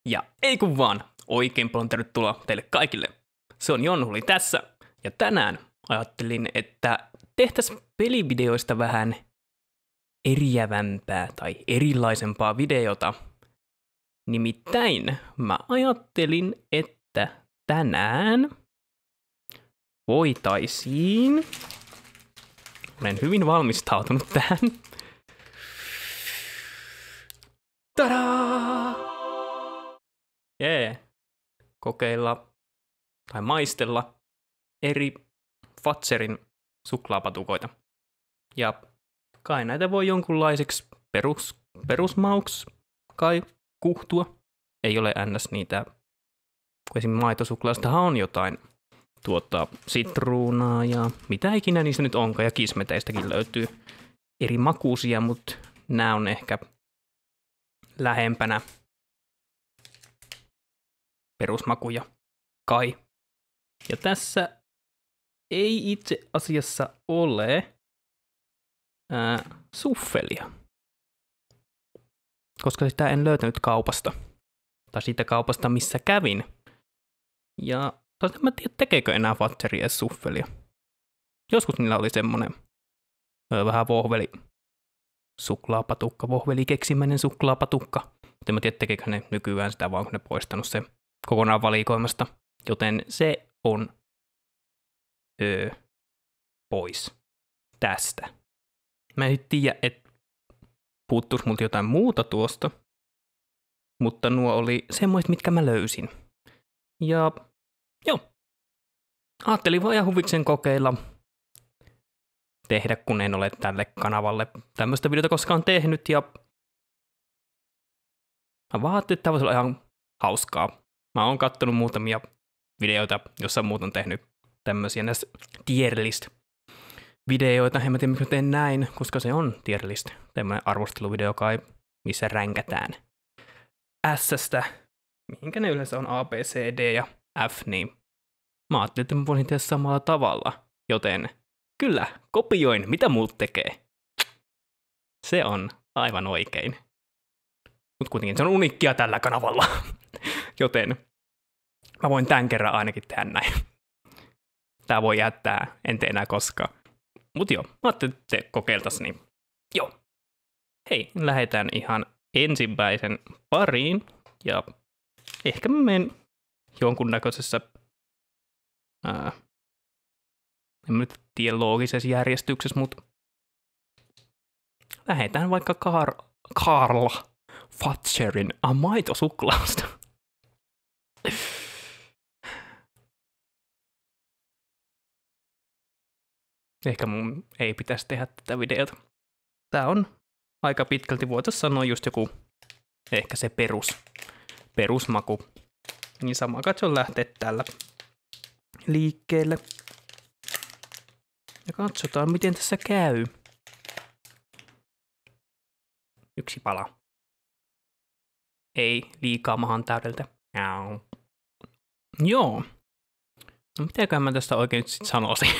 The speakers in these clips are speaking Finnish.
Ja ei kun vaan, oikein paljon tervetuloa teille kaikille. Se on Jonhuli tässä, ja tänään ajattelin, että tehtäisiin pelivideoista vähän eriävämpää tai erilaisempaa videota. Nimittäin mä ajattelin, että tänään voitaisiin... Olen hyvin valmistautunut tähän. Tadaa! Kokeilla tai maistella eri Fazerin suklaapatukoita. Ja kai näitä voi jonkunlaiseksi perusmauksi kai kuhtua. Ei ole ns. Niitä, kun esim. Maitosuklaastahan on jotain sitruunaa ja mitä ikinä niistä nyt onkaan, ja kismeteistäkin löytyy eri makuusia, mutta nämä on ehkä lähempänä perusmakuja kai. Ja tässä ei itse asiassa ole suffelia, koska sitä en löytänyt kaupasta. Tai siitä kaupasta, missä kävin. Ja en mä tiedä, tekeekö enää Fazeri edes suffelia. Joskus niillä oli semmonen vähän vohvelikeksimäinen suklaapatukka. Mutta en mä tiedä, tekeekö ne nykyään sitä, vaan kun ne poistanut sen kokonaan valikoimasta. Joten se on pois tästä. Mä en tiedä, että puuttuisi multa jotain muuta tuosta. Mutta nuo oli semmoiset, mitkä mä löysin. Ja joo. Ajattelin vaan ihan huviksen kokeilla tehdä, kun en ole tälle kanavalle tämmöistä videota koskaan tehnyt. Ja mä vaan ajattelin, että tämä voisi olla ihan hauskaa. Mä oon kattonut muutamia videoita, jossa muut on tehnyt tämmöisiä näissä tier list videoita. En mä tiedä, miksi mä teen näin, koska se on tier list. Tämmöinen arvosteluvideo kai, missä ränkätään S-stä, mihinkä ne yleensä on A, B, C, D ja F, niin mä ajattelin, että mä voisin tehdä samalla tavalla. Joten kyllä, kopioin, mitä muut tekee. Se on aivan oikein. Mutta kuitenkin se on uniikkia tällä kanavalla. Joten mä voin tämän kerran ainakin tehdä näin. Tää voi jättää, en tee enää koskaan. Mut joo, mä ajattelin, että se kokeiltaisiin, niin joo. Hei, lähdetään ihan ensimmäisen pariin. Ja ehkä mä menen jonkunnäköisessä, en nyt tiedä loogisessa järjestyksessä, mutta lähdetään vaikka Karl Fazerin maitosuklaasta. Ehkä mun ei pitäisi tehdä tätä videota. Tää on aika pitkälti, voitaisiin sanoa just joku, ehkä se perusmaku. Niin sama katson lähteä tällä liikkeelle. Ja katsotaan, miten tässä käy. Yksi pala. Ei liikaa mahan täydeltä. Joo. No mitäkään mä tästä oikein nyt sit sanoisin.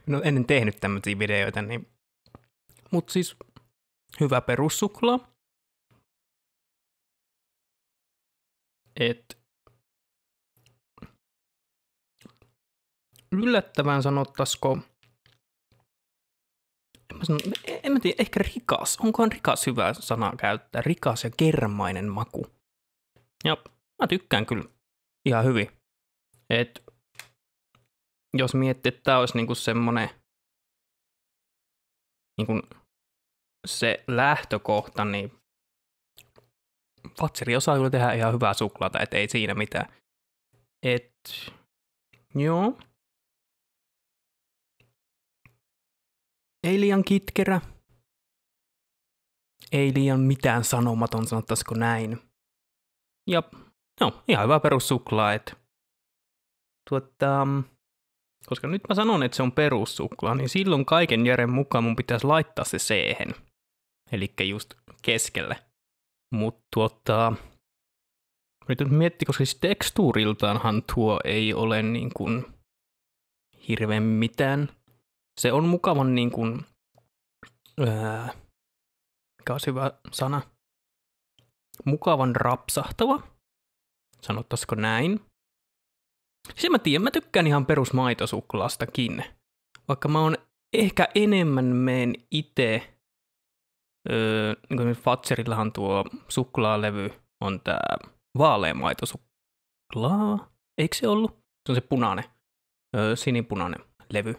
Mä oon ennen tehnyt tämmöisiä videoita, niin... Mut siis hyvä perussuklaa. Yllättävän sanottaisiko... En mä tiedä, ehkä rikas. Onkohan rikas hyvä sana käyttää? Rikas ja kermainen maku. Ja mä tykkään kyllä ihan hyvin. Jos miettii, että tää olisi niinku semmonen... Niinku se lähtökohta, niin... Fazeri osaa kyllä tehdä ihan hyvää suklaata, et ei siinä mitään. Joo. Ei liian kitkerä. Ei liian mitään sanomaton, sanottaisiko näin. Ja no, ihan hyvä perussuklaa, koska nyt mä sanon, että se on perussuklaa, niin silloin kaiken järjen mukaan mun pitäisi laittaa se C-hen. Elikkä just keskelle. Mutta nyt miettii, koska siis tekstuuriltaanhan tuo ei ole niin kuin hirveän mitään. Se on mukavan niin kuin, mikä olisi hyvä sana, mukavan rapsahtava. Sanottaisiko näin? Siis mä tiedän, mä tykkään ihan perusmaitosuklaastakin. Vaikka mä oon ehkä enemmän meen itse, niin kuin Fatzerillahan tuo suklaalevy on tää vaaleamaitosuklaa. Eikö se ollut? Se on se punainen, sinipunainen levy.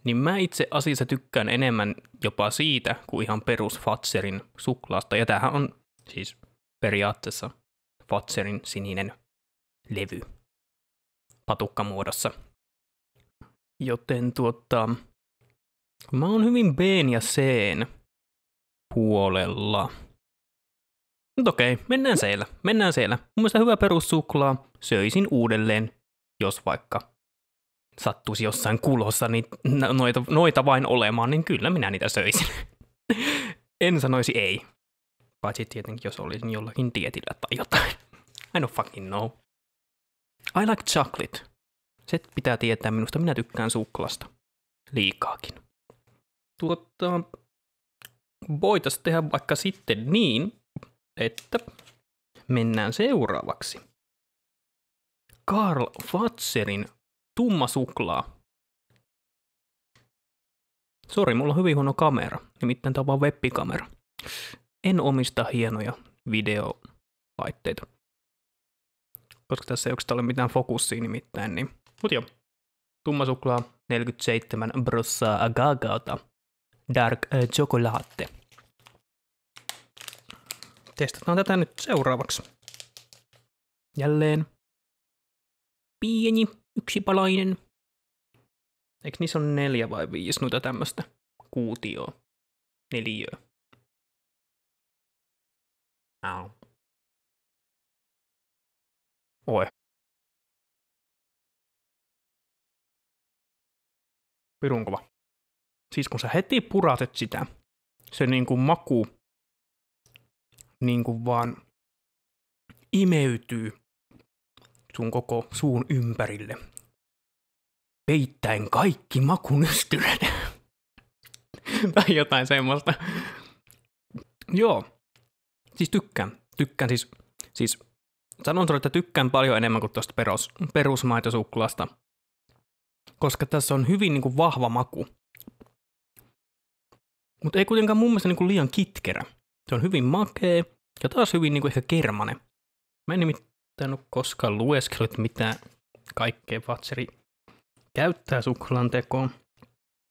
Niin mä itse asiassa tykkään enemmän jopa siitä kuin ihan perus Fatzerin suklaasta. Ja tämähän on siis periaatteessa Fatzerin sininen levy patukkamuodossa. Joten mä oon hyvin B:n ja C:n puolella. Mutta okei, mennään siellä. Mun mielestä hyvä perussuklaa söisin uudelleen, jos vaikka sattuisi jossain kulossa niin noita vain olemaan, niin kyllä minä niitä söisin. En sanoisi ei. Paitsi tietenkin, jos olisin jollakin dietillä tai jotain. I don't fucking know. I like chocolate. Se pitää tietää minusta. Minä tykkään suklasta. Liikaakin. Voitaisiin tehdä vaikka sitten niin, että mennään seuraavaksi. Karl Fatzerin tumma suklaa. Sori, mulla on hyvin huono kamera. Nimittäin tämä on vaan webbikamera. En omista hienoja videolaitteita. Koska tässä ei oikeastaan ole mitään fokussia nimittäin. Niin. Mut joo. Tumma suklaa 47 brossaa agagaota. Dark chocolate. Testataan tätä nyt seuraavaksi. Jälleen. Pieni, yksipalainen. Eikö niissä on 4 vai 5 noita tämmöstä kuutioa? 4. Oi. Pirun kova. Siis kun sä heti puratet sitä, se niinku maku niinku vaan imeytyy sun koko suun ympärille. Peittäen kaikki makunystyrät. Tai jotain semmoista. Joo. Siis tykkään siis sanon sulle, että tykkään paljon enemmän kuin tuosta perusmaitosuklaasta. Koska tässä on hyvin niin kuin vahva maku. Mutta ei kuitenkaan mun mielestä niin kuin liian kitkerä. Se on hyvin makea ja taas hyvin niin kuin ehkä kermanen. Mä en nimittäin ole koskaan lueskellut, mitä kaikkea Fatzeri käyttää suklaan tekoon.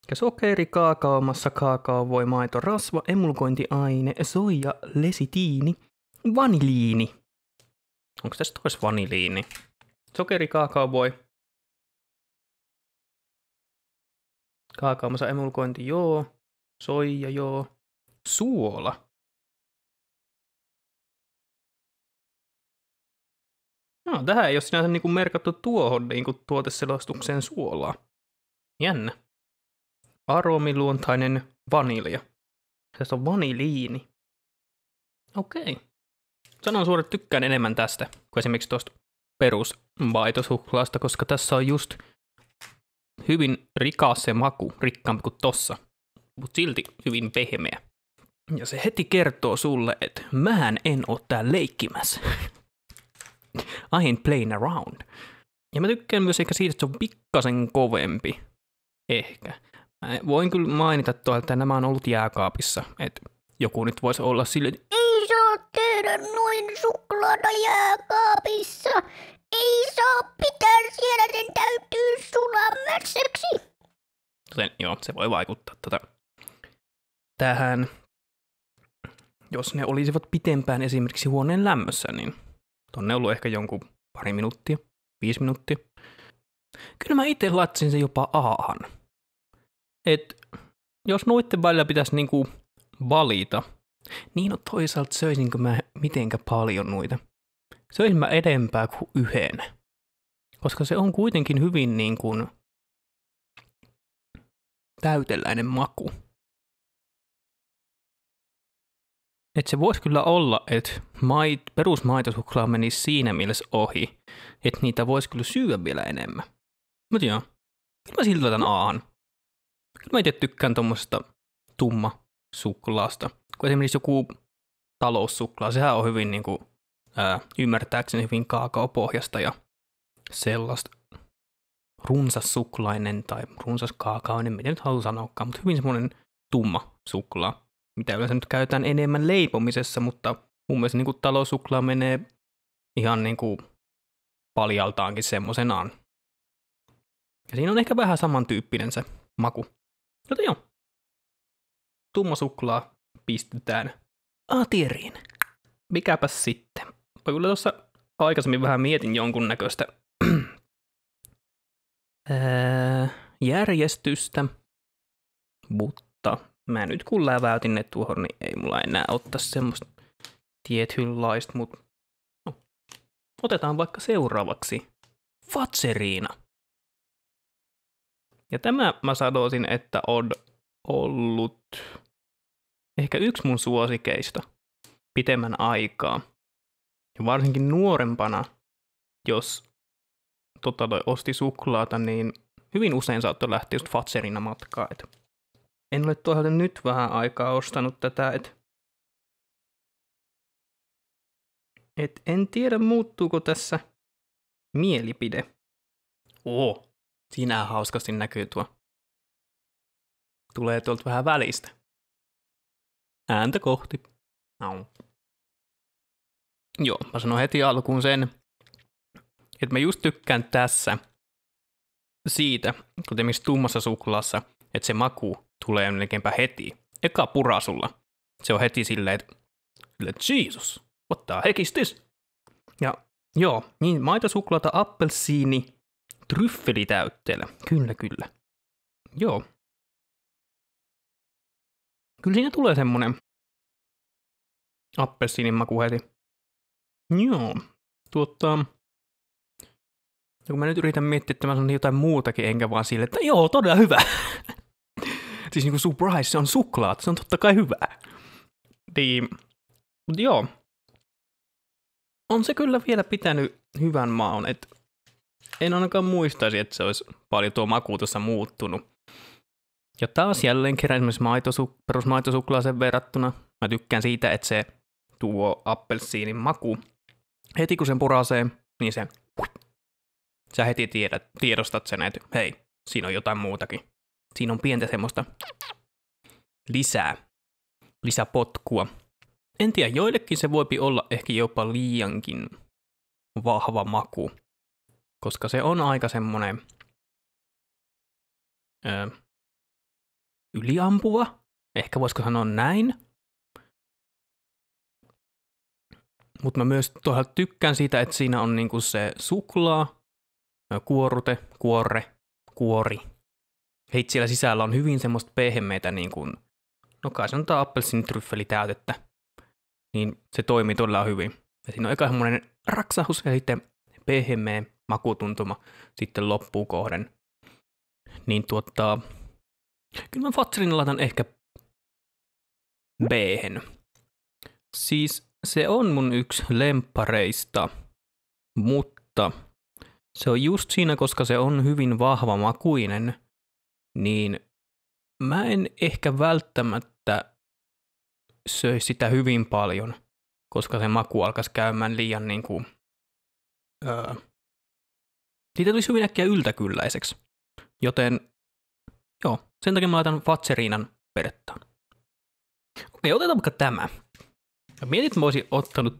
Ja sokeri, kaakao, massa, kaakao, voi, maito, rasva, emulkointiaine, soija, lesitiini, vaniliini. Onko tässä tois vaniliini? Sokeri, kaakao, voi. Kaakao, massa, emulkointi, joo. Soija, joo. Suola. No, tähän ei ole sinänsä niinku merkattu tuohon niinku tuoteselostukseen suolaa. Jännä. Aromiluontainen vanilja. Tässä on vaniliini. Okei. Sanon suoraan, että tykkään enemmän tästä kuin esimerkiksi tuosta perusmaitosuklaasta, koska tässä on just hyvin rikas se maku, rikkaampi kuin tossa, mutta silti hyvin pehmeä. Ja se heti kertoo sulle, että mähän en oo tää leikkimässä. I ain't playing around. Ja mä tykkään myös ehkä siitä, että se on pikkasen kovempi. Ehkä. Mä voin kyllä mainita tuolta, että nämä on ollut jääkaapissa. Että joku nyt voisi olla silleen, että ei saa tehdä noin suklaata jääkaapissa. Ei saa pitää siellä, sen täytyy sulaa mässäksi. Joten joo, se voi vaikuttaa tähän. Jos ne olisivat pitempään esimerkiksi huoneen lämmössä, niin tonne on ollut ehkä jonkun 2 minuuttia, 5 minuuttia. Kyllä mä itse latsin se jopa aahan. Et jos noitten välillä pitäisi niinku valita, niin toisaalta söisinkö mä mitenkä paljon noita. Söisin mä edempää kuin yhden. Koska se on kuitenkin hyvin niin kuin täyteläinen maku. Et se voisi kyllä olla, että perusmaitosuklaa menisi siinä mielessä ohi, että niitä voisi kyllä syödä vielä enemmän. Mutta joo, kyllä mä siltä laitan aahan. Kyllä mä itse tykkään tuommoisesta tumma suklaasta. Kun esimerkiksi joku taloussuklaa. Sehän on hyvin niinku, ymmärtääkseni hyvin kaakaopohjasta ja sellaista runsassuklainen tai runsas kaakaoinen, miten nyt haluaa sanoakaan, mutta hyvin semmoinen tumma suklaa, mitä yleensä nyt käytetään enemmän leipomisessa, mutta mun mielestä niinku taloussuklaa menee ihan niinku paljaltaankin semmoisenaan. Ja siinä on ehkä vähän samantyyppinen se maku. Joten joo, tumma suklaa pistetään A-tieriin. Mikäpäs sitten? Mä kyllä tuossa aikaisemmin vähän mietin jonkunnäköistä järjestystä, mutta mä nyt kun läväytin ne tuohon, niin ei mulla enää ottaa semmoista tietynlaista, mutta no, otetaan vaikka seuraavaksi Fazzerina. Ja tämä mä sanoisin, että on ollut ehkä yksi mun suosikeista pitemmän aikaa. Ja varsinkin nuorempana, jos osti suklaata, niin hyvin usein saattoi lähteä just Fazzerina matkaa. En ole toisaalta nyt vähän aikaa ostanut tätä, en tiedä muuttuuko tässä mielipide. Siinä hauskasti näkyy tuo. Tulee tuolta vähän välistä. Ääntä kohti. No. Joo, mä sanon heti alkuun sen, että mä just tykkään tässä siitä, kuten missä tummassa suklaassa, että se maku tulee melkeinpä heti. Eka purasulla. Se on heti silleen, että Jesus, what the heck is this? Ja joo, niin maitosuklaata, appelsiini, tryffelitäytteellä. Kyllä. Joo. Kyllä siinä tulee semmonen appelsiinin maku heti. Joo. Kun mä nyt yritän miettiä, että mä sanon jotain muutakin, enkä vaan sille, että joo, todella hyvä. Siis niinku surprise, se on suklaat, se on totta kai hyvää. Niin, mutta joo. On se kyllä vielä pitänyt hyvän maun, että en ainakaan muistaisi, että se olisi paljon tuo maku tuossa muuttunut. Ja taas jälleen kerran esimerkiksi perusmaitosuklaaseen verrattuna. Mä tykkään siitä, että se tuo appelsiinin maku. Heti kun sen purasee, niin sä heti tiedostat sen, että hei, siinä on jotain muutakin. Siinä on pientä semmoista lisäpotkua. En tiedä, joillekin se voipi olla ehkä jopa liiankin vahva maku, koska se on aika semmoinen yliampuva. Ehkä voisiko sanoa näin. Mutta mä myös tykkään siitä, että siinä on niinku se suklaa, kuorute, kuori. Hei, siellä sisällä on hyvin semmoista pehmeitä, niin kuin, no kai sanotaan appelsiinitryffelitäytettä. Niin se toimii todella hyvin. Ja siinä on eka semmoinen raksahus ja sitten pehmeä makutuntuma sitten loppuun kohden. Niin kyllä mä Fazzerin laitan ehkä B-hen. Siis se on mun yksi lemppareista, mutta se on just siinä, koska se on hyvin vahva makuinen, niin mä en ehkä välttämättä söisi sitä hyvin paljon, koska se maku alkaisi käymään liian niinku, siitä tulisi hyvin äkkiä yltäkylläiseksi. Joten joo, sen takia mä laitan Fazzerinan perttaan. Okei, otetaan vaikka tämä. Mietin, että mä olisin ottanut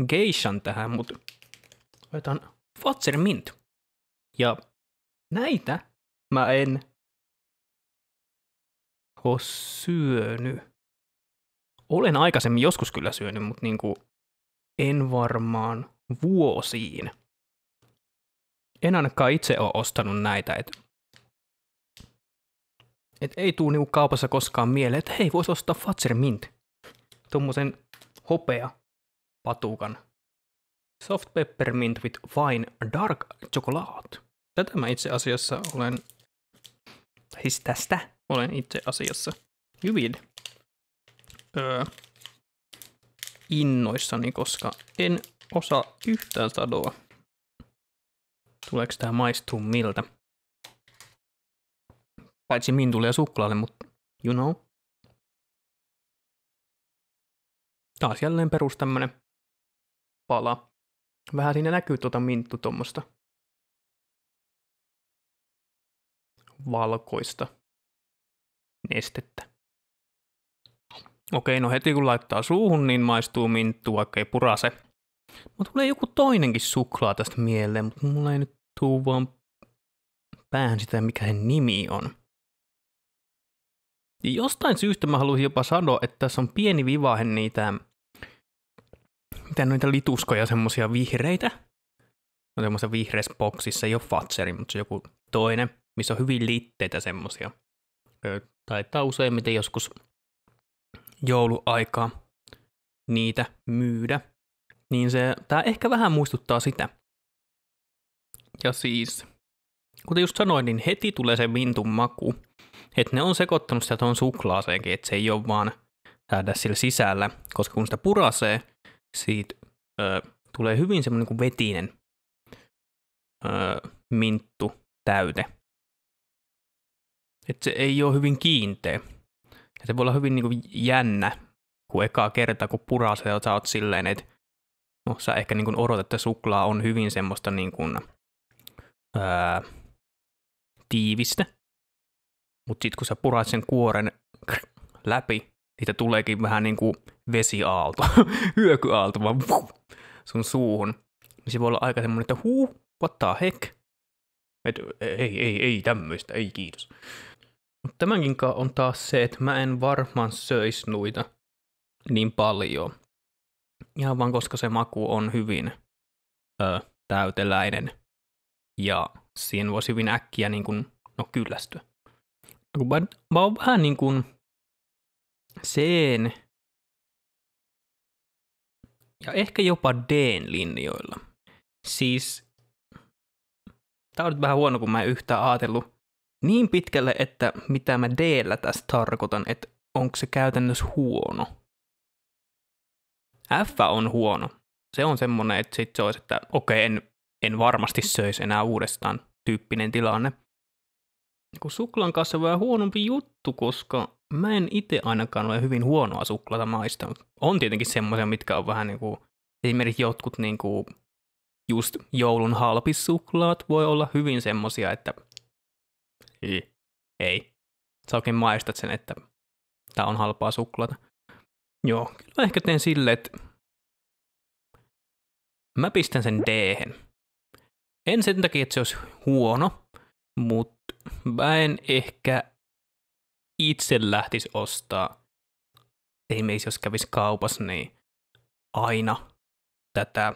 geishan tähän, mutta otetaan Fazer Mint. Ja näitä mä en ole syönyt. Olen aikaisemmin joskus kyllä syönyt, mutta niinku en varmaan vuosiin. En ainakaan itse ole ostanut näitä, et ei tuu niinku kaupassa koskaan mieleen, että hei, vois ostaa Fazer Mint. Tommosen hopea patukan. Soft peppermint with fine dark chocolate. Tätä mä itse asiassa olen, siis tästä olen itse asiassa hyvin innoissani, koska en osaa yhtään sanoa, tuleeko tää maistuu miltä. Paitsi mintulle ja suklaalle, mutta you know. Taas jälleen perus tämmönen pala. Vähän siinä näkyy minttu tuommoista valkoista nestettä. Okei, no heti kun laittaa suuhun, niin maistuu minttu, vaikka ei purase. Mutta tulee joku toinenkin suklaa tästä mieleen, mutta mulla ei nyt tuu vaan päähän sitä, mikä sen nimi on. Ja jostain syystä mä haluaisin jopa sanoa, että tässä on pieni vivahe niitä lituskoja, semmosia vihreitä. On semmoisessa vihreässä boksissa, ei ole Fatseri, mutta se on joku toinen, missä on hyvin litteitä semmosia. Taitaa useimmiten joskus jouluaikaa niitä myydä. Niin tää ehkä vähän muistuttaa sitä. Ja siis, kuten just sanoin, niin heti tulee se mintun maku. Että ne on sekoittanut sitä tuon suklaaseenkin, että se ei ole vaan täällä sillä sisällä. Koska kun sitä purasee, siitä tulee hyvin semmoinen kuin vetinen minttu täyte. Että se ei ole hyvin kiinteä. Ja se voi olla hyvin niin kuin jännä, kun ekaa kertaa kun purasee, ja sä oot silleen, että no sä ehkä niin kuin odotat, että suklaa on hyvin semmoista niin kuin, tiivistä. Mutta sitten kun sä puraat sen kuoren läpi, siitä tuleekin vähän niin kuin vesiaalto, hyökyaalto vaan sun suuhun. Niin se voi olla aika semmoinen, että what the heck? Et, ei tämmöistä, ei kiitos. Mutta tämänkin on taas se, että mä en varmaan söisi noita niin paljon. Ihan vaan koska se maku on hyvin täyteläinen. Ja siihen voisi hyvin äkkiä niin kuin, kyllästyä. Mä oon vähän niin kuin C:n ja ehkä jopa D:n linjoilla. Siis tää on nyt vähän huono, kun mä en yhtään ajatellut niin pitkälle, että mitä mä D:llä tästä tarkoitan, että onko se käytännössä huono. F on huono. Se on semmonen, että sit se olisi, että okei, en varmasti söisi enää uudestaan tyyppinen tilanne. Kun suklaan kanssa on vähän huonompi juttu, koska mä en itse ainakaan ole hyvin huonoa suklaata maistanut. On tietenkin semmoisia, mitkä on vähän niinku, esimerkiksi jotkut niinku just joulun halpissuklaat voi olla hyvin semmosia, että ei. Sä oikein maistat sen, että tää on halpaa suklaata. Joo, kyllä ehkä teen silleen, että mä pistän sen D-hen. En sen takia, että se olisi huono, mutta mä en ehkä itse lähtisi ostaa, esimerkiksi jos kävisi kaupassa, niin aina tätä,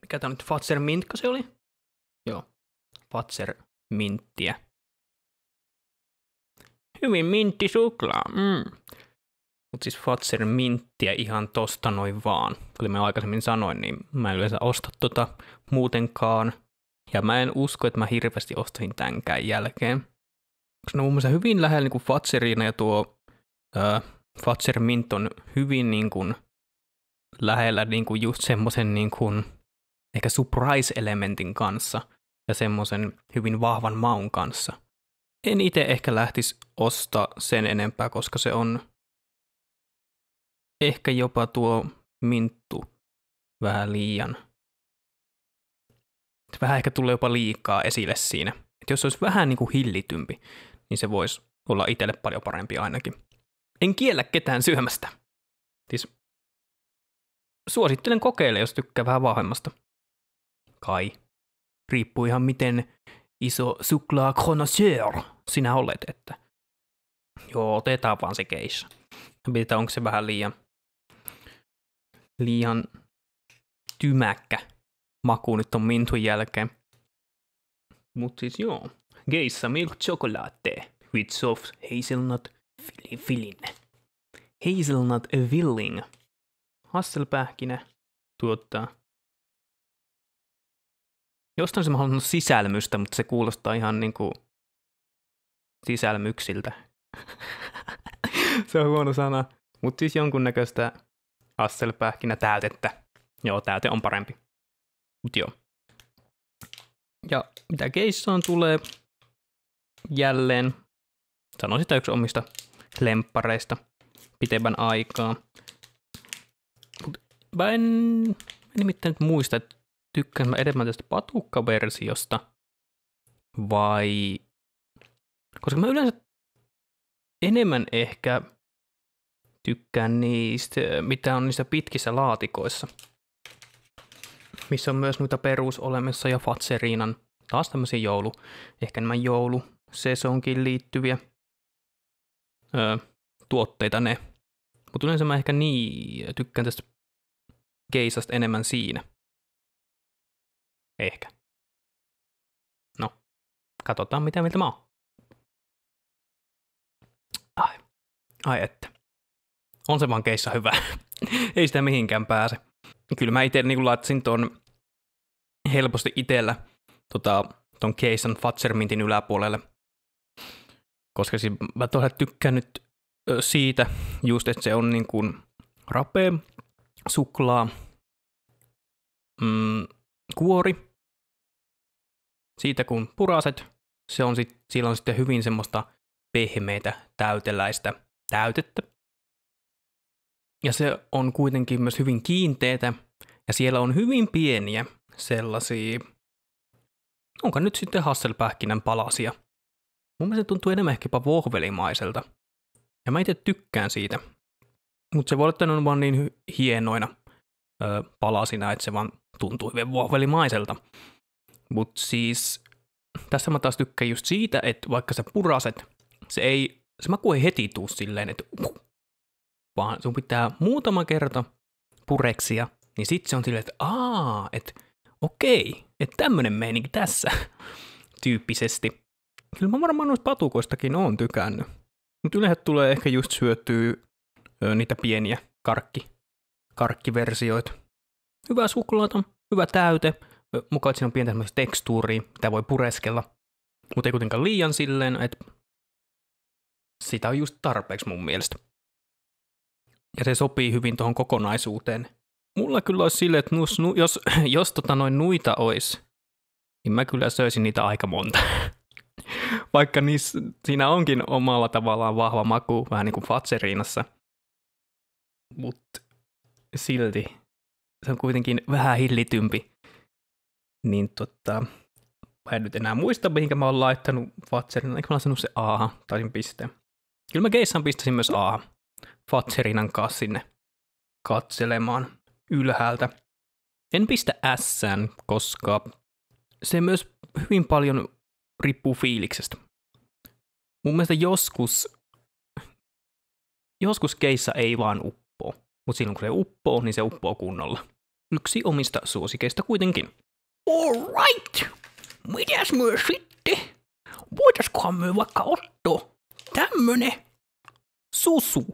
mikä tää nyt, Fazer Mintka se oli? Joo, Fazer Minttiä. Hyvin mintti suklaa, Mutta siis Fazer Minttiä ihan tosta noin vaan. Kuten mä aikaisemmin sanoin, niin mä en yleensä osta muutenkaan. Ja mä en usko, että mä hirveästi ostaisin tämänkään jälkeen. Koska ne on mun mielestä hyvin lähellä niin kuin Fazerina ja tuo Fazer Mint on hyvin niin kuin lähellä niin kuin just semmoisen niin kuin ehkä surprise-elementin kanssa ja semmoisen hyvin vahvan maun kanssa. En itse ehkä lähtisi ostaa sen enempää, koska se on ehkä jopa tuo minttu vähän liian. Vähän ehkä tulee jopa liikaa esille siinä. Et jos se olisi vähän niin kuin hillitympi, niin se voisi olla itselle paljon parempi ainakin. En kiellä ketään syömästä. Siis suosittelen kokeile, jos tykkää vähän vahvemmasta. Kai. Riippuu ihan miten iso suklaa connoisseur sinä olet, että joo, otetaan vaan se keissa. Mietitään, onko se vähän liian tymäkkä maku nyt on mintun jälkeen. Mut siis joo. Geissa milk chocolate with soft hazelnut filling. Hazelnut filling. Hasselpähkinä tuottaa. Jostain se mä haluan sisälmystä, mutta se kuulostaa ihan niinku sisälmyksiltä. Se on huono sana. Mutta siis jonkunnäköistä hasselpähkinä täytettä. Joo, täyte on parempi. Mut joo. Ja mitä keissaan tulee jälleen, sanoin sitä yksi omista lemppareista pitemmän aikaa. Mä en nimittäin nyt muista, että tykkään mä enemmän tästä patukkaversiosta vai... Koska mä yleensä enemmän ehkä tykkään niistä, mitä on niissä pitkissä laatikoissa, missä on myös noita perusolemassa ja Fatserinan taas tämmöisiä ehkä enemmän joulusesonkin liittyviä tuotteita ne. Mutta yleensä mä ehkä tykkään tästä keisasta enemmän siinä. Ehkä. No, katsotaan mitä mieltä mä oon. Ai että. On se vaan keissa hyvä. Ei sitä mihinkään pääse. Kyllä mä itse niin laittaisin ton helposti itellä ton keisan Fatsermintin yläpuolelle. Koska mä todella tykkään nyt siitä just, että se on niin kuin rapea, suklaa, kuori. Siitä kun puraset, sillä on sitten hyvin semmoista pehmeitä, täyteläistä täytettä. Ja se on kuitenkin myös hyvin kiinteetä, ja siellä on hyvin pieniä sellaisia, onko nyt sitten hasselpähkinän palasia. Mun mielestä se tuntuu enemmän ehkä jopa vohvelimaiselta. Ja mä itse tykkään siitä. Mutta se voi olla, että ne on vaan niin hienoina palasina, että se vaan tuntuu hyvin vohvelimaiselta. Mutta siis tässä mä taas tykkään just siitä, että vaikka sä puraset, se maku ei heti tuu silleen, että vaan sun pitää muutama kerta pureksia, niin sit se on silleen, että okei, että tämmönen meininki tässä tyyppisesti. Kyllä mä varmaan noista patukoistakin oon tykännyt. Mutta yleensä tulee ehkä just syötyä niitä pieniä karkkiversioita. Hyvä suklaata, hyvä täyte, mukaan siinä on pientä semmoista tekstuuria, mitä voi pureskella, mutta ei kuitenkaan liian silleen, että sitä on just tarpeeksi mun mielestä. Ja se sopii hyvin tuohon kokonaisuuteen. Mulla kyllä olisi silleen, että jos nuita olisi, niin mä kyllä söisin niitä aika monta. Vaikka siinä onkin omalla tavallaan vahva maku, vähän niin kuin Fatserinassa. Mutta silti se on kuitenkin vähän hillitympi. Niin mä en nyt enää muista, mihinkä mä oon laittanut Fatserinan. Eikö mä laittanut se A-han? Taisin pistää. Kyllä mä keissaan pistäisin myös A-han. Fatserinan kanssa sinne katselemaan ylhäältä. En pistä S:ään, koska se myös hyvin paljon riippuu fiiliksestä. Mun mielestä joskus keissa ei vaan uppoo, mutta silloin kun se uppoo, niin se uppoo kunnolla. Yksi omista suosikeista kuitenkin. Alright! Mitäs myö sitten? Voitaiskohan myö vaikka ottaa tämmönen susu?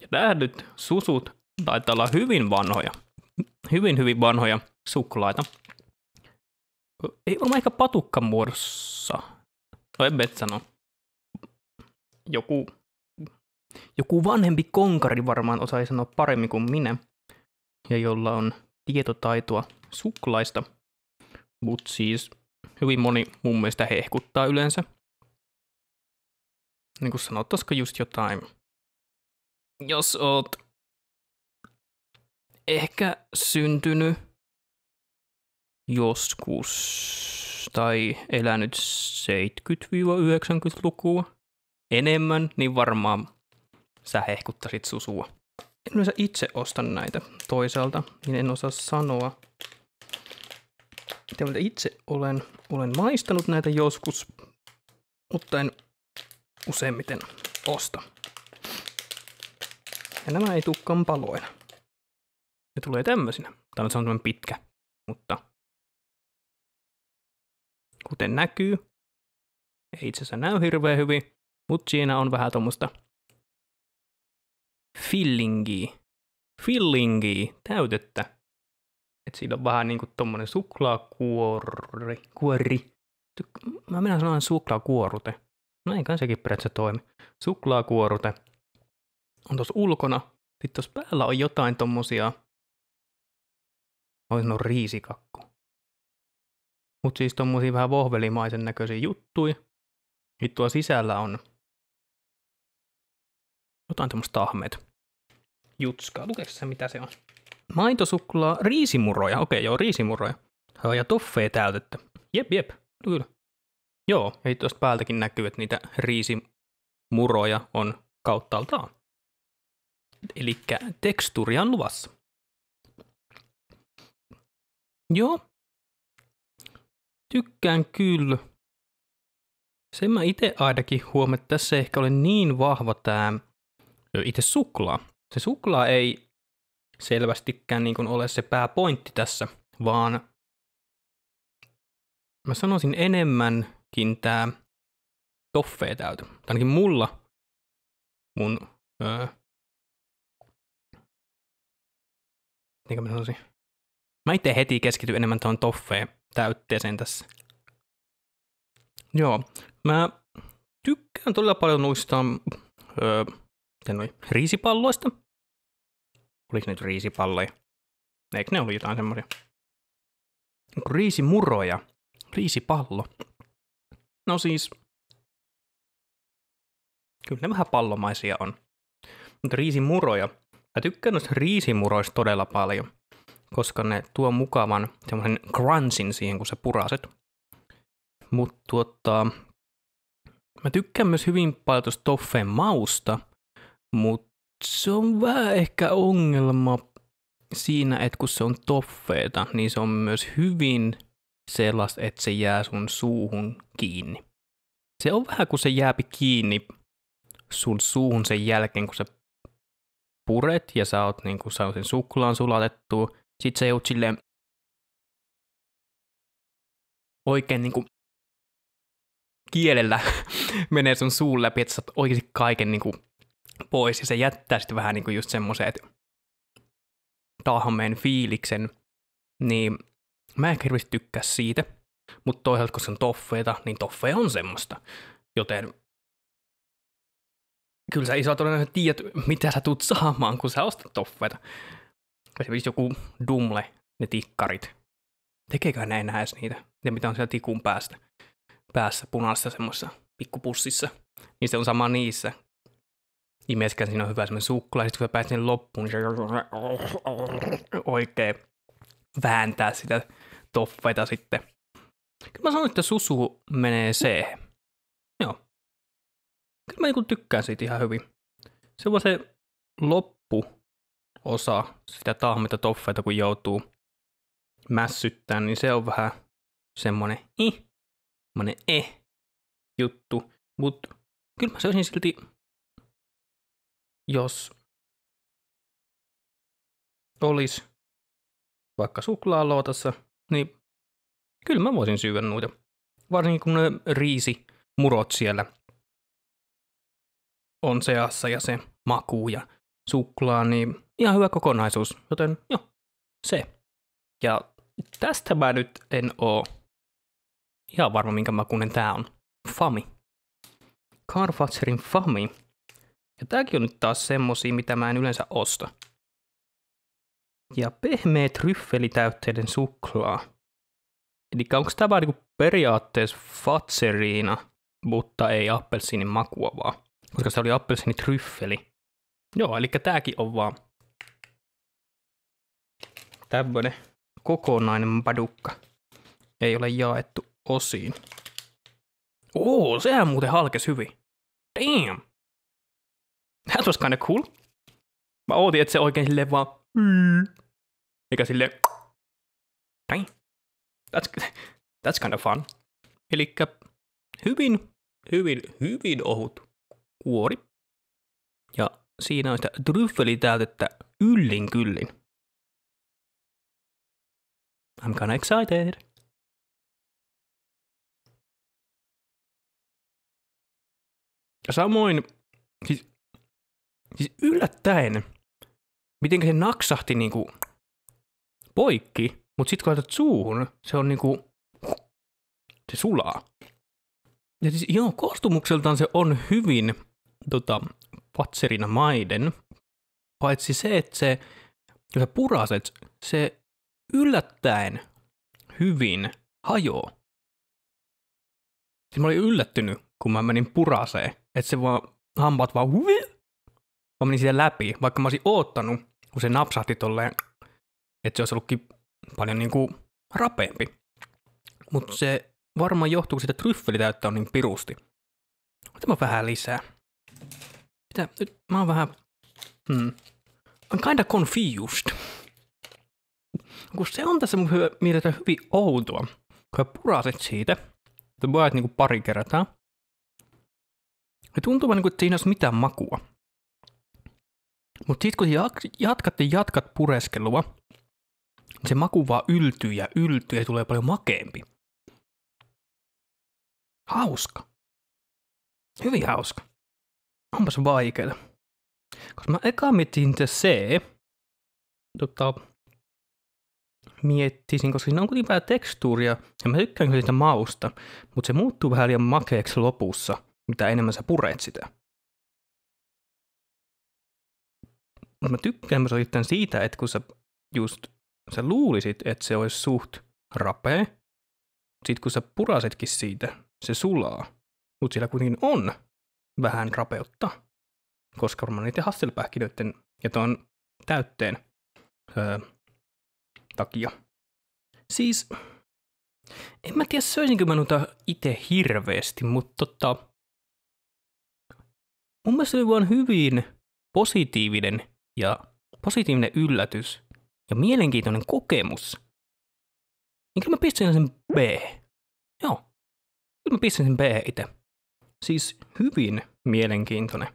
Ja nää nyt susut taitaa olla hyvin vanhoja. Hyvin vanhoja suklaita. Ei varmaan ehkä patukkan muodossa. No en sano. Joku vanhempi konkari varmaan osaisi sanoa paremmin kuin minä. Ja jolla on tietotaitoa suklaista. Mutta siis hyvin moni mun mielestä hehkuttaa yleensä. Niin kuin sanottaisiko just jotain. Jos oot ehkä syntynyt joskus tai elänyt 70-90-lukua enemmän, niin varmaan sä hehkuttaisit susua. En yleensä itse ostan näitä toisaalta, niin en osaa sanoa. Itse olen maistanut näitä joskus, mutta en useimmiten osta. Ja nämä ei tukkaan paloina. Ne tulee tämmöisinä. Tämä on tämmöinen pitkä, mutta kuten näkyy, ei itse asiassa näy hirveän hyvin, mutta siinä on vähän tuommoista fillingiä, täytettä. Että siinä on vähän niinku tommonen suklaakuori. Mä mennään sanomaan suklaakuorute. No eiköhän sekin periaatteessa toimi. Suklaakuorute on tuossa ulkona. Sitten tuossa päällä on jotain tommosia, voisi sanoa riisikakku. Mut siis tommosia vähän vohvelimaisen näköisiä juttui. Sitten tuolla sisällä on jotain tommoista tahmeet. Jutskaa. Lukeeko se mitä se on? Maitosuklaa, riisimuroja. Okei, joo, riisimuroja. Ja toffee täytettä. Jep, kyllä. Joo, ei tuosta päältäkin näkyy, että niitä riisimuroja on kauttaaltaan. Elikkä tekstuuria on luvassa. Joo. Tykkään kyllä. Sen mä itse ainakin huomaan, että tässä ei ehkä ole niin vahva tää itse suklaa. Se suklaa ei selvästikään niin kuin ole se pääpointti tässä, vaan mä sanoisin enemmänkin tää toffee täytö. Ainakin mulla mun niin mä sanoisin. Mä itse heti keskityn enemmän tuon toffee täytteeseen tässä. Joo, mä tykkään todella paljon noista riisipalloista. Oliko ne nyt riisipalloja? Eikö ne ollut jotain semmoisia? Riisimuroja. Riisipallo. No siis, kyllä ne vähän pallomaisia on. Mutta riisimuroja. Mä tykkään noista riisimuroista todella paljon, koska ne tuo mukavan semmoisen crunchin siihen, kun sä puraset. Mutta mä tykkään myös hyvin paljon tuosta toffeen mausta, mutta se on vähän ehkä ongelma siinä, että kun se on toffeeta, niin se on myös hyvin sellaista, että se jää sun suuhun kiinni. Se on vähän kuin se jääpi kiinni sun suuhun sen jälkeen, kun sä puret ja sä oot niin kun sä oot sen suklaan sulatettua. Sit sä joudut silleen oikein niin kuin kielellä menee sun suun läpi, että sä oot oikeasti kaiken niin kuin pois. Ja se jättää sitten vähän niin kuin just semmoisen, että tahmeen fiiliksen. Niin mä en hirveästi tykkää siitä. Mutta toisaalta, kun se on toffeeta, niin toffee on semmoista. Joten kyllä sä iso todennäköisesti tiedät, mitä sä tulet saamaan, kun sä ostat toffeeta. Esimerkiksi joku Dumle, ne tikkarit. Tekeekö ne enää edes niitä? Ja mitä on siellä tikun päässä punaisessa semmoisessa pikkupussissa. Niin se on sama niissä. Imeskään siinä on hyvä semmoinen suklaa. Ja sitten kun sä pääset sinne loppuun, niin se oikein vääntää sitä toffeita sitten. Kyllä mä sanon, että susu menee C. Joo. Kyllä mä niin tykkään siitä ihan hyvin. Se on se loppuosa sitä tahmita toffeita, kun joutuu mässyttämään, niin se on vähän semmoinen juttu. Mutta kyllä mä söisin silti, jos olisi vaikka suklaalootassa, niin kyllä mä voisin syödä noita. Varsinkin kun ne riisimurot siellä on seassa ja se maku ja suklaa, niin ihan hyvä kokonaisuus. Joten joo, se. Ja tästä mä nyt en oo ihan varma, minkä makuinen tää on. Fami. Carl-Fatzerin Fami. Ja tääkin on nyt taas semmosia, mitä mä en yleensä osta. Ja pehmeä tryffelitäytteiden suklaa. Eli onko tää vaan niinku periaatteessa Fatzeriina, mutta ei appelsiinin makua vaan. Koska se oli appelsiinitryffeli. Joo, eli tääkin on vaan tämmönen kokonainen padukka. Ei ole jaettu osiin. Sehän muuten halkesi hyvin. Damn! That was kinda cool. Mä ootin, että se oikein silleen vaan eikä silleen Dang. That's kind of fun. Elikkä hyvin ohut kuori. Ja siinä on sitä tryffelitäytettä yllin kyllin. I'm kinda excited. Samoin, siis yllättäen, miten se naksahti niinku poikki, mutta sitten kun laitat suuhun, se on niinku, se sulaa. Ja siis joo, koostumukseltaan se on hyvin Fatzerina maiden, paitsi se, että se, kun sä puraset, se yllättäen hyvin hajoaa. Siis mä olin yllättynyt, kun mä menin puraseen, että se vaan, hampaat vaan meni siellä läpi, vaikka mä olisin oottanut, kun se napsahti tolleen että se olisi ollutkin paljon niinku rapeampi. Mutta se varmaan johtuu siitä, että tryffelitäyttä on niin pirusti. Otetaan vähän lisää. Nyt mä oon vähän... I'm kinda confused. Kun se on tässä mun mielestä hyvin outoa. Kun puraset siitä, että voit niinku pari kertaa. Se tuntuu vaan niinku, että siinä ei olisi mitään makua. Mutta sit kun jatkat pureskelua, niin se maku vaan yltyy ja tulee paljon makeampi. Hauska. Hyvin hauska. Onpas vaikeeta. Koska mä eka miettisin miettisin, koska siinä on kuitenkin vähän tekstuuria, ja mä tykkään kyllä sitä mausta, mutta se muuttuu vähän liian makeaksi lopussa, mitä enemmän sä puret sitä. Mutta mä tykkään myös osittain siitä, että kun sä luulisit, että se olisi suht rapea, sit kun sä purasetkin siitä, se sulaa. Mutta sillä kuitenkin on vähän rapeutta, koska varmaan niiden hasselpähkinöiden ja tuon täytteen takia. Siis, en mä tiedä söisinkö mä noita itse hirveästi, mutta mun mielestä se oli vaan hyvin positiivinen yllätys ja mielenkiintoinen kokemus. Niin kyllä mä pistän sen B. Joo, kyllä mä pistän sen B itse. Siis hyvin mielenkiintoinen.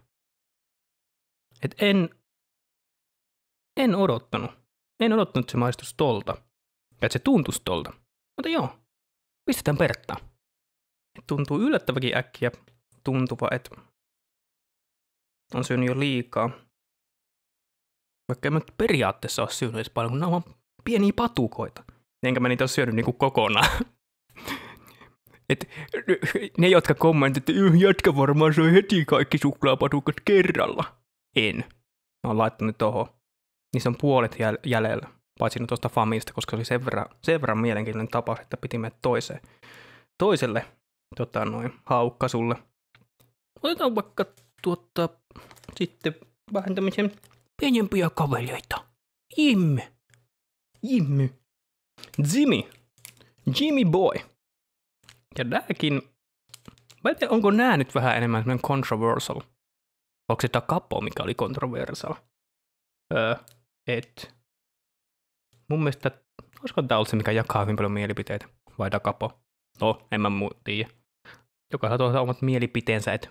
Et en odottanut. En odottanut, että se maistuisi tolta. Ja että se tuntuisi tolta. Mutta joo, pistetään Perttaa. Et tuntuu yllättäväkin äkkiä tuntuva, että on syönyt jo liikaa. Vaikka en mä periaatteessa ole syönyt edes paljon, kun nämä on pieniä patukoita. Enkä mä niitä ole syönyt niinku kokonaan. Et ne, jotka kommentoivat, että jatka varmaan söi heti kaikki suklaapatukat kerralla. En. Mä oon laittanut tohon. Niissä on puolet jäljellä. Paitsi tuosta Famista, koska se oli sen verran mielenkiintoinen tapaus, että piti mennä toiselle haukkasulle. Otetaan vaikka sitten vähän tämmöisiä pienempiä kavelioita. Jimmy. Jimmy Boy. Ja nääkin, mä en tiedä, onko nää nyt vähän enemmän semmoinen controversial. Onko se Da Capo, mikä oli controversial? Mun mielestä, olisiko tää ollut se, mikä jakaa hyvin paljon mielipiteitä? Vai Da Capo? No, en mä tiedä. Jokaisella tuossa omat mielipiteensä, että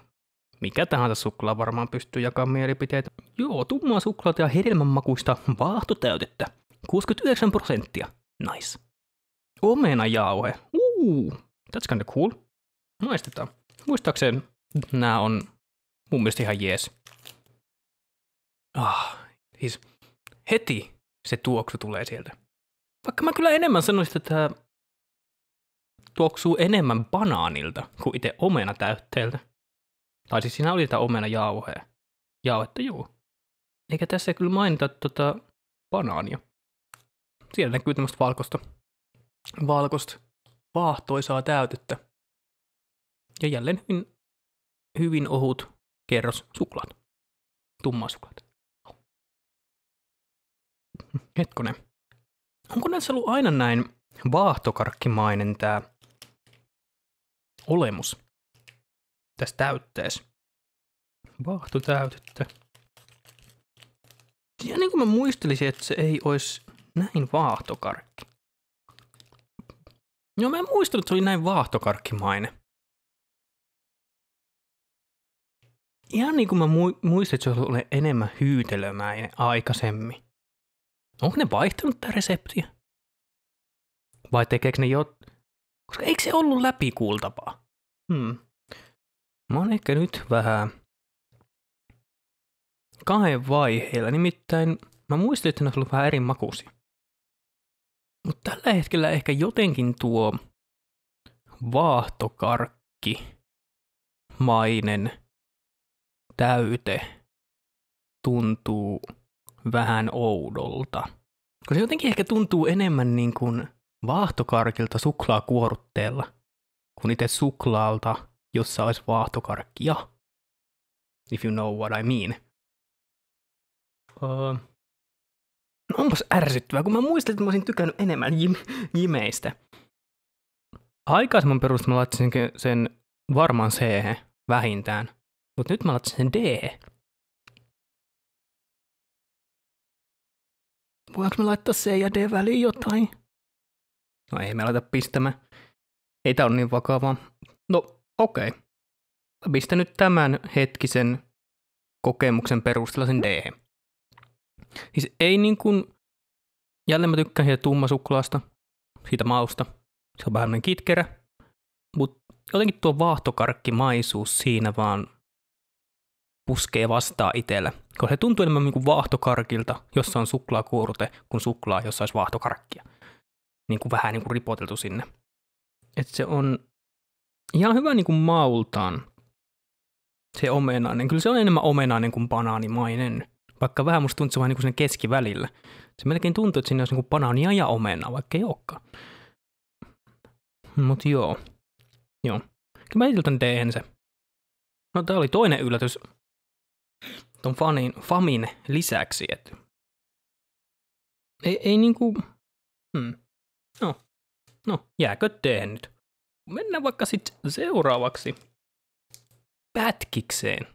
mikä tahansa suklaa varmaan pystyy jakamaan mielipiteitä. Joo, tummaa suklaata ja hedelmänmakuista vaahtotäytettä. 69%. Nice. Omenajauhe. That's kinda cool. Maistetaan. Muistaakseni nää on mun mielestä ihan jees. Siis heti se tuoksu tulee sieltä. Vaikka mä kyllä enemmän sanoisin, että tää tuoksuu enemmän banaanilta kuin itse omenatäytteeltä. Tai siis siinä oli tätä omenajauhea. Jauhetta juu. Eikä tässä kyllä mainita banaania. Siellä näkyy tämmöistä valkoista vaahtoisaa täytettä. Ja jälleen hyvin ohut kerros suklaata. Tummaa suklaata. Hetkonen. Onko näissä ollut aina näin vaahtokarkkimainen tää olemus tässä täytteessä? Vaahtotäytettä. Ja niin kuin mä muistelisin, että se ei olisi näin vaahtokarkki. Joo, mä en muistanut, että se oli näin vaahtokarkkimainen. Ihan niin kuin mä muistin, että se oli enemmän hyytelömäinen aikaisemmin. Onko ne vaihtanut tää reseptiä? Vai tekeekö ne koska eikö se ollut läpikuultavaa? Mä oon ehkä nyt vähän kahden vaiheilla. Nimittäin mä muistin, että ne olisi ollut vähän eri makuisia. Mutta tällä hetkellä ehkä jotenkin tuo vaahtokarkkimainen täyte tuntuu vähän oudolta. Koska se jotenkin ehkä tuntuu enemmän niin kuin vaahtokarkilta suklaakuorutteella kuin itse suklaalta, jossa olisi vaahtokarkkia. If you know what I mean. No onpas ärsyttävää, kun mä muistelin, että mä olisin tykännyt enemmän jimeistä. Aikaisemman perusteella mä laittaisin sen varmaan C vähintään, mutta nyt mä laittaisin sen D. Voinko me laittaa C ja D väliin jotain? No ei me laita pistämään. Ei tää ole niin vakavaa. No okei. Mä pistän nyt tämän hetkisen kokemuksen perusteella sen D. Siis ei niin kuin, jälleen mä tykkään siitä tummasuklaasta, siitä mausta. Se on vähän kitkerä, mutta jotenkin tuo vaahtokarkkimaisuus siinä vaan puskee vastaan itsellä. Koska se tuntuu enemmän niin kuin vaahtokarkilta, jossa on suklaakuorute, kuin suklaa, jossa olisi vaahtokarkkia. Niin kuin vähän niin kuin ripoteltu sinne. Että se on ihan hyvä niin kuin maultaan. Se omenainen. Kyllä se on enemmän omenainen kuin banaanimainen. Vaikka vähän musta tuntuu, että se on vähän niin kuin sen keskivälillä. Se melkein tuntuu, että siinä olisi niin kuin banaania ja omenaa, vaikka ei olekaan. Mut joo. Joo. Kyllä mä etiltän D se. No tää oli toinen yllätys ton Famin lisäksi, että ei niinku. No, jääkö D nyt? Mennään vaikka sitten seuraavaksi pätkikseen.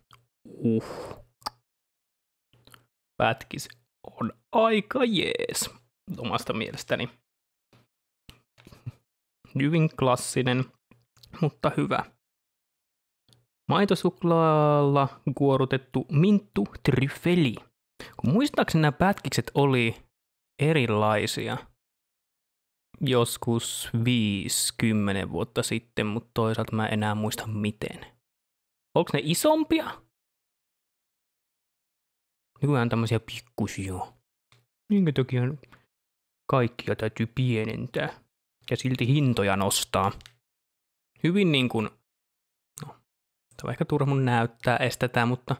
Pätkis on aika jees omasta mielestäni. Hyvin klassinen, mutta hyvä. Maitosuklaalla kuorutettu minttu tryffeli. Kun muistaakseni nämä pätkikset oli erilaisia joskus 5-10 vuotta sitten, mutta toisaalta mä en enää muista miten. Onko ne isompia? Nykyään tämmöisiä pikkusia. Minkä takia kaikkia täytyy pienentää ja silti hintoja nostaa. Hyvin niin kuin, no, tämä on ehkä turha mun näyttää, estetään, mutta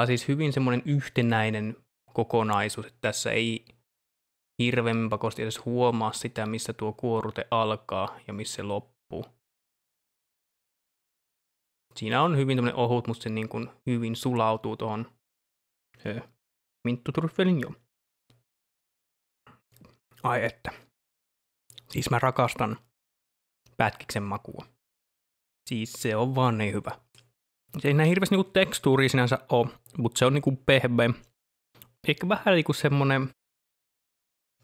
siis hyvin semmoinen yhtenäinen kokonaisuus, että tässä ei hirveän pakosti edes huomaa sitä, missä tuo kuorute alkaa ja missä se loppuu. Siinä on hyvin tämmöinen ohut, mutta se niin kuin hyvin sulautuu tuohon minttutruffelin jo. Ai että. Siis mä rakastan pätkiksen makua. Siis se on vaan niin hyvä. Se ei näin hirveästi niinku tekstuuria sinänsä ole, mutta se on niinku pehmeä. Ehkä vähän niinku semmonen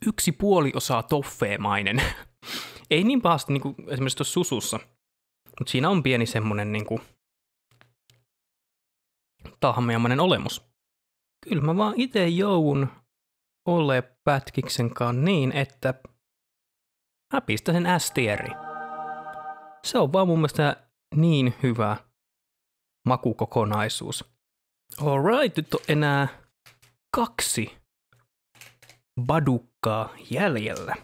1,5 toffeemainen. Ei niin pahasti niinku esimerkiksi tuossa susussa, mutta siinä on pieni semmonen niinku tahmeamainen olemus. Kyllä mä vaan itse joudun ole pätkiksenkaan niin, että mä pistän sen S-tieriin. Se on vaan mun mielestä niin hyvä makukokonaisuus. Alright, nyt on enää 2 badukkaa jäljellä.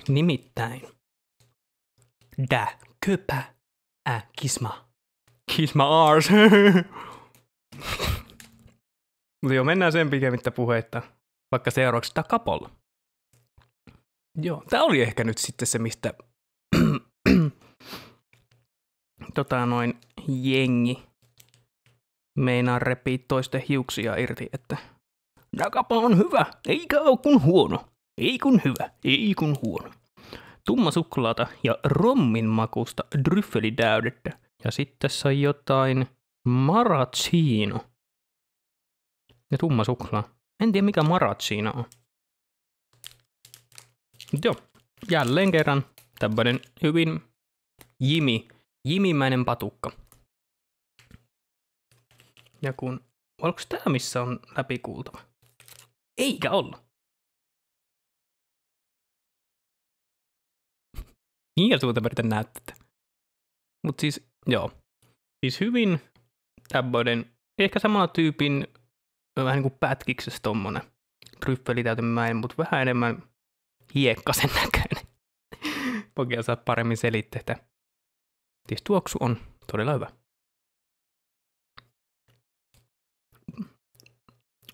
Nimittäin Da köpä kisma. Kisma ars. Mutta joo, mennään sen pikemmittä puheitta. Vaikka seuraavaksi Da kapolla. Joo, tää oli ehkä nyt sitten se, mistä jengi meinaa repii toisten hiuksia irti, että Da kapo on hyvä, eikä oo kun huono. Ei kun hyvä, ei kun huono. Tumma suklaata ja rommin makusta dryffelidäydettä. Ja sitten tässä on jotain maraschino. Ja tumma suklaa. En tiedä mikä maraschino on. Joo, jälleen kerran tämmönen hyvin jimimäinen patukka. Ja kun, oliko tää missä on läpikuultava? Eikä olla. Niin ja suuta yritän näyttää. Mut siis, joo. Siis hyvin tämmönen, ehkä samalla tyypin, vähän niinku pätkiksessä tommonen tryffelitäytemäinen, mut vähän enemmän hiekkasen näköinen. Voikin osaa paremmin selittää, että siis tuoksu on todella hyvä.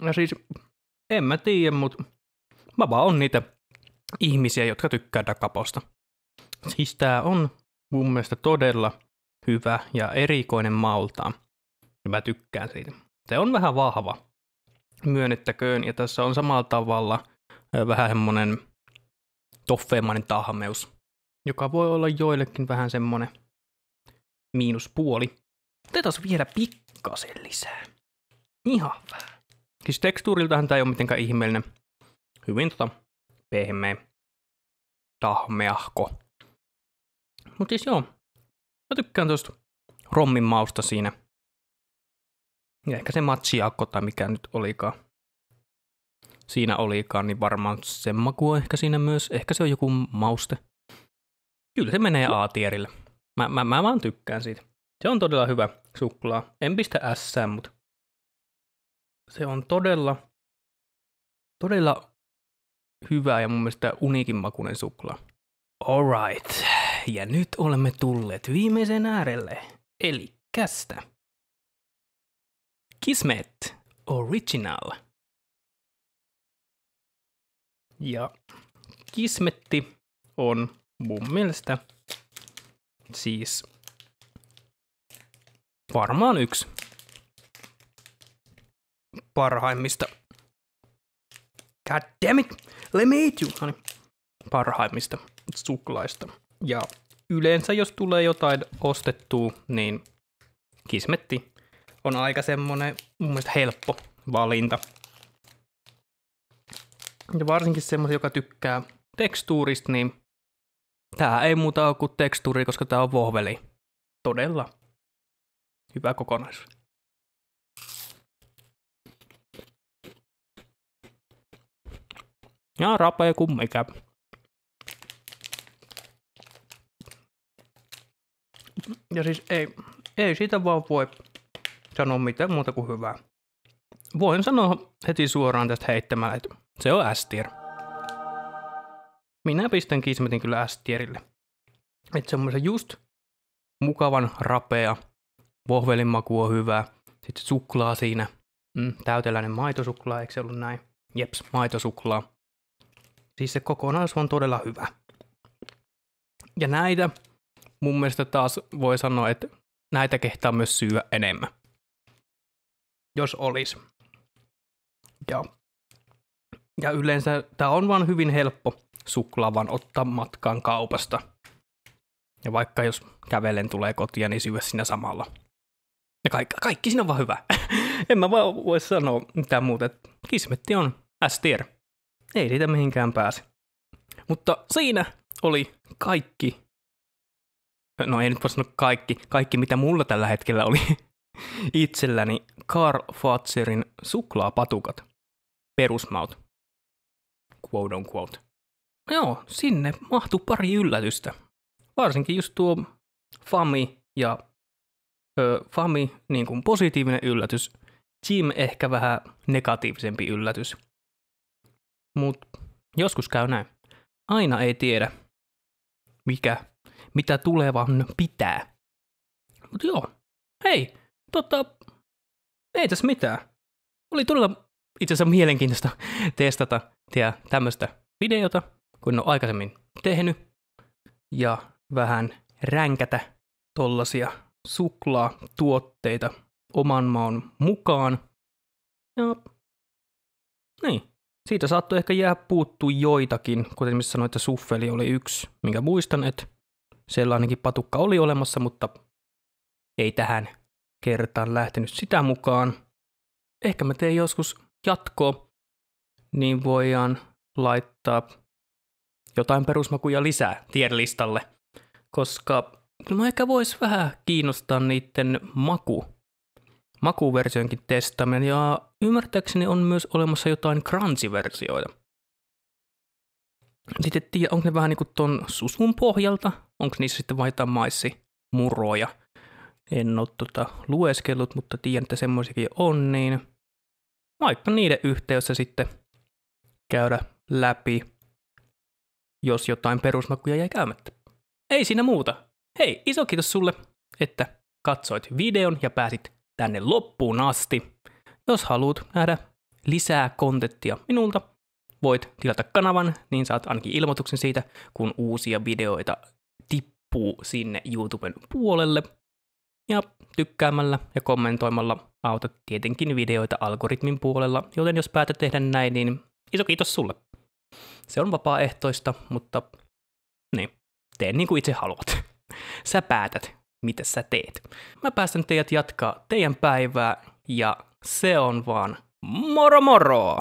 Ja siis, en mä tiedä, mutta mä vaan on niitä ihmisiä, jotka tykkää Da kaposta. Siis tää on mun mielestä todella hyvä ja erikoinen maultaan. Ja mä tykkään siitä. Se on vähän vahva. myönnettäköön. Ja tässä on samalla tavalla vähän semmoinen toffeemainen tahmeus, joka voi olla joillekin vähän semmoinen miinuspuoli. Otetaan vielä pikkasen lisää. Ihan vähän. Siis tekstuuriltahan tää ei ole mitenkään ihmeellinen. Hyvin pehmeä, tahmeahko. Mut siis joo, mä tykkään tuosta rommin mausta siinä. Ja ehkä se machiakko tai mikä nyt olikaan. Siinä olikaan, niin varmaan sen maku on ehkä siinä myös. Ehkä se on joku mauste. Kyllä se menee A-tierille. Mä vaan tykkään siitä. Se on todella hyvä suklaa. En pistä ässään, mutta se on todella hyvä ja mun mielestä uniikin makuinen suklaa. Alright. Ja nyt olemme tulleet viimeisen äärelle. Eli kästä. Kismet Original. Ja Kismetti on mun mielestä siis varmaan yksi parhaimmista. God damn it! Let me eat you! No niin, parhaimmista suklaista. Ja yleensä jos tulee jotain ostettua, niin Kismetti on aika semmonen mun mielestä helppo valinta. Ja varsinkin semmoinen, joka tykkää tekstuurista, niin tää ei muuta ole kuin tekstuuri, koska tää on vohveli. Todella hyvä kokonaisuus. Ja rapea kuin mikä. Ja siis ei siitä vaan voi sanoa mitään muuta kuin hyvää. Voin sanoa heti suoraan tästä heittämällä, että se on S-tier. Minä pistän Kismetin kyllä S-tierille. Että semmoisen just mukavan rapea, vohvelin maku on hyvä, sitten suklaa siinä, täyteläinen maitosuklaa, eikö se ollut näin? Jeps, maitosuklaa. Siis se kokonaisuus on todella hyvä. Ja näitä mun mielestä taas voi sanoa, että näitä kehtaa myös syödä enemmän. Jos olisi. Ja yleensä tää on vaan hyvin helppo suklaavan ottaa matkaan kaupasta. Ja vaikka jos kävellen tulee kotia, niin syö siinä samalla. Ja kaikki siinä on vaan hyvä. En mä vaan voi sanoa mitään muuta. Kismetti on S-tier. Ei siitä mihinkään pääse. Mutta siinä oli kaikki. No ei nyt voi sanoa kaikki mitä mulla tällä hetkellä oli itselläni Karl Fazerin suklaapatukat. Perusmaut. Quote on quote. Joo, sinne mahtui pari yllätystä. Varsinkin just tuo Fami ja Fami niin kuin positiivinen yllätys. Jim ehkä vähän negatiivisempi yllätys. Mut joskus käy näin. Aina ei tiedä, mitä tulevan pitää. Mut joo, hei, ei tässä mitään. Oli todella itse asiassa mielenkiintoista testata tämmöistä videota, kun en ole aikaisemmin tehnyt. Ja vähän ränkätä tollasia suklaatuotteita oman maun mukaan. Ja niin, siitä saattoi ehkä jää puuttua joitakin, kuten esimerkiksi sanoin, että suffeli oli yksi, minkä muistan, että sellainenkin patukka oli olemassa, mutta ei tähän kertaan lähtenyt sitä mukaan. Ehkä mä teen joskus jatkoa, niin voidaan laittaa jotain perusmakuja lisää tier-listalle, koska kyllä ehkä voisi vähän kiinnostaa niiden makuversioinkin testaaminen, ja ymmärtääkseni on myös olemassa jotain crunchy-versioita. Sitten en tiedä, onko ne vähän niin kuin ton susun pohjalta, onko niissä sitten vain jotain maissimuroja. En ole lueskellut, mutta tiedän, että semmoisiakin on, niin vaikka niiden yhteydessä sitten käydä läpi, jos jotain perusmakuja jäi käymättä. Ei siinä muuta. Hei, iso kiitos sulle, että katsoit videon ja pääsit tänne loppuun asti. Jos haluat nähdä lisää kontenttia minulta, voit tilata kanavan, niin saat ainakin ilmoituksen siitä, kun uusia videoita tippuu sinne YouTuben puolelle. Ja tykkäämällä ja kommentoimalla autat tietenkin videoita algoritmin puolella, joten jos päätät tehdä näin, niin iso kiitos sulle. Se on vapaaehtoista, mutta niin, tee niin kuin itse haluat. Sä päätät, mitä sä teet. Mä päästän teidät jatkaa teidän päivää ja se on vaan moro moro!